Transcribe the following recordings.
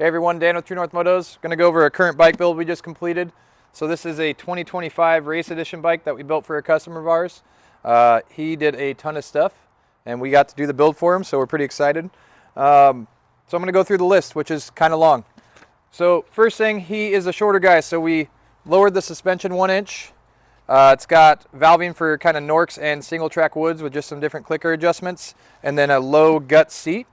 Hey everyone, Dan with True North Motos. Going to go over a current bike build we just completed. So this is a 2025 race edition bike that we built for a customer of ours. He did a ton of stuff and we got to do the build for him, so we're pretty excited. So I'm going to go through the list, which is kind of long. So first thing, he is a shorter guy, so we lowered the suspension 1 inch. It's got valving for kind of Norks and single track woods with just some different clicker adjustments, and then a low gut seat.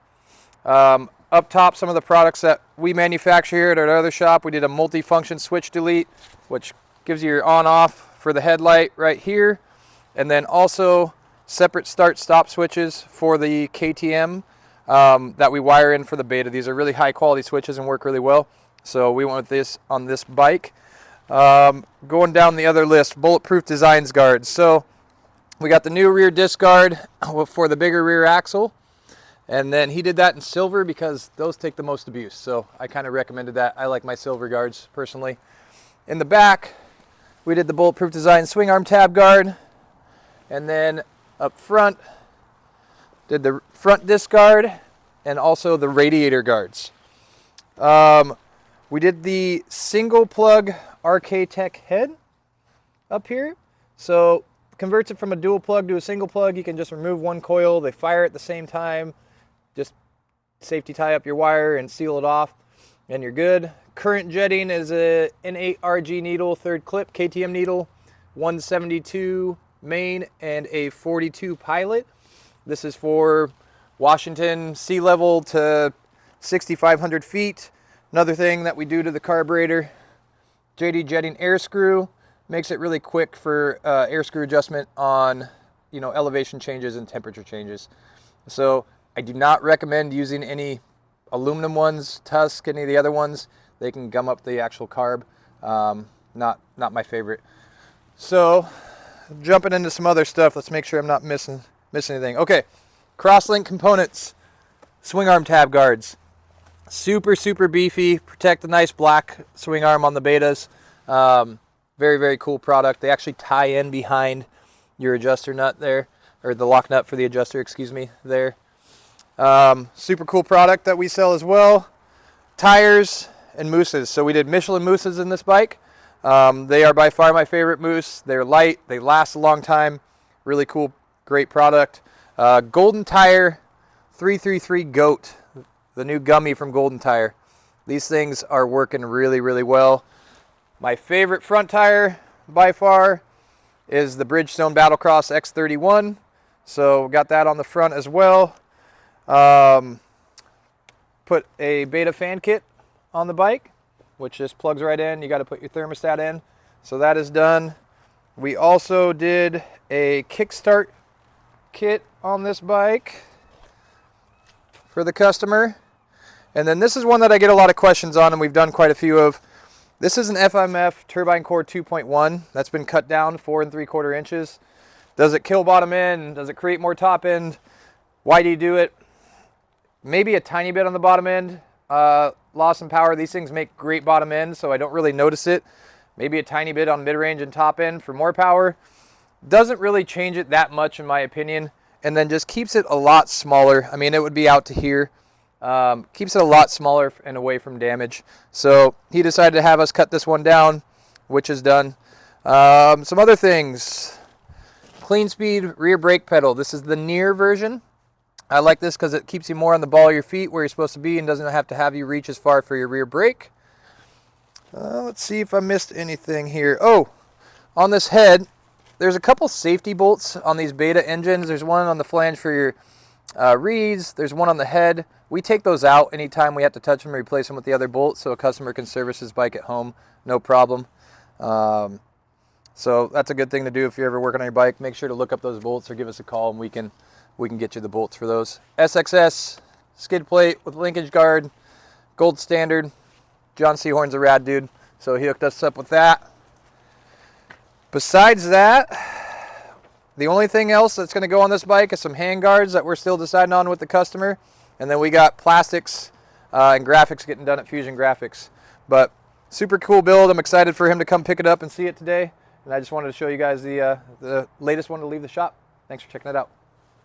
Up top, some of the products that we manufacture here at our other shop, we did a multi-function switch delete, which gives you your on-off for the headlight right here, and then also separate start-stop switches for the KTM that we wire in for the Beta. These are really high-quality switches and work really well, so we went with this on this bike. Going down the other list, bulletproof designs guards. So we got the new rear disc guard for the bigger rear axle. And then he did that in silver because those take the most abuse. So I kind of recommended that. I like my silver guards personally. In the back, we did the bulletproof design swing arm tab guard. And then up front, did the front disc guard and also the radiator guards. We did the single plug RK Tech head up here. So converts it from a dual plug to a single plug. You can just remove one coil. They fire at the same time. Just safety tie up your wire and seal it off and you're good. Current jetting is a N8 RG needle, third clip, KTM needle, 172 main and a 42 pilot. This is for Washington sea level to 6,500 feet. Another thing that we do to the carburetor, JD jetting air screw, makes it really quick for air screw adjustment on, elevation changes and temperature changes. So I do not recommend using any aluminum ones, Tusk, any of the other ones. They can gum up the actual carb. Not my favorite. So jumping into some other stuff, let's make sure I'm not missing anything. Okay, crosslink components, swing arm tab guards. Super beefy, protect the nice black swing arm on the Betas. Very cool product. They actually tie in behind your adjuster nut there, or the lock nut for the adjuster, excuse me, there. Super cool product that we sell as well. Tires and mousses. So we did Michelin mousses in this bike. They are by far my favorite mousse. They're light, they last a long time. Really cool, great product. Golden Tire 333 Goat, the new gummy from Golden Tire. These things are working really well. My favorite front tire by far is the Bridgestone Battlecross X31. So got that on the front as well. Put a Beta fan kit on the bike, which just plugs right in. You got to put your thermostat in. So that is done. We also did a kickstart kit on this bike for the customer. And then this is one that I get a lot of questions on, and we've done quite a few of. This is an FMF Turbine Core 2.1 that's been cut down 4 3/4 inches. Does it kill bottom end? Does it create more top end? Why do you do it? Maybe a tiny bit on the bottom end. Loss in power. These things make great bottom end, so I don't really notice it. Maybe a tiny bit on mid-range and top end for more power. Doesn't really change it that much in my opinion, and then just keeps it a lot smaller. I mean, it would be out to here. Keeps it a lot smaller and away from damage. So he decided to have us cut this one down, which is done. Some other things. Clean Speed rear brake pedal. This is the near version. I like this because it keeps you more on the ball of your feet where you're supposed to be and doesn't have to have you reach as far for your rear brake. Let's see if I missed anything here. Oh, on this head, there's a couple safety bolts on these Beta engines. There's one on the flange for your reeds. There's one on the head. We take those out anytime we have to touch them and replace them with the other bolts so a customer can service his bike at home, no problem. So that's a good thing to do if you're ever working on your bike. Make sure to look up those bolts or give us a call and we can get you the bolts for those. SXS skid plate with linkage guard, gold standard. John Seahorn's a rad dude, so he hooked us up with that. Besides that, the only thing else that's going to go on this bike is some hand guards that we're still deciding on with the customer. And then we got plastics and graphics getting done at Fusion Graphics. But super cool build. I'm excited for him to come pick it up and see it today. And I just wanted to show you guys the latest one to leave the shop. Thanks for checking it out.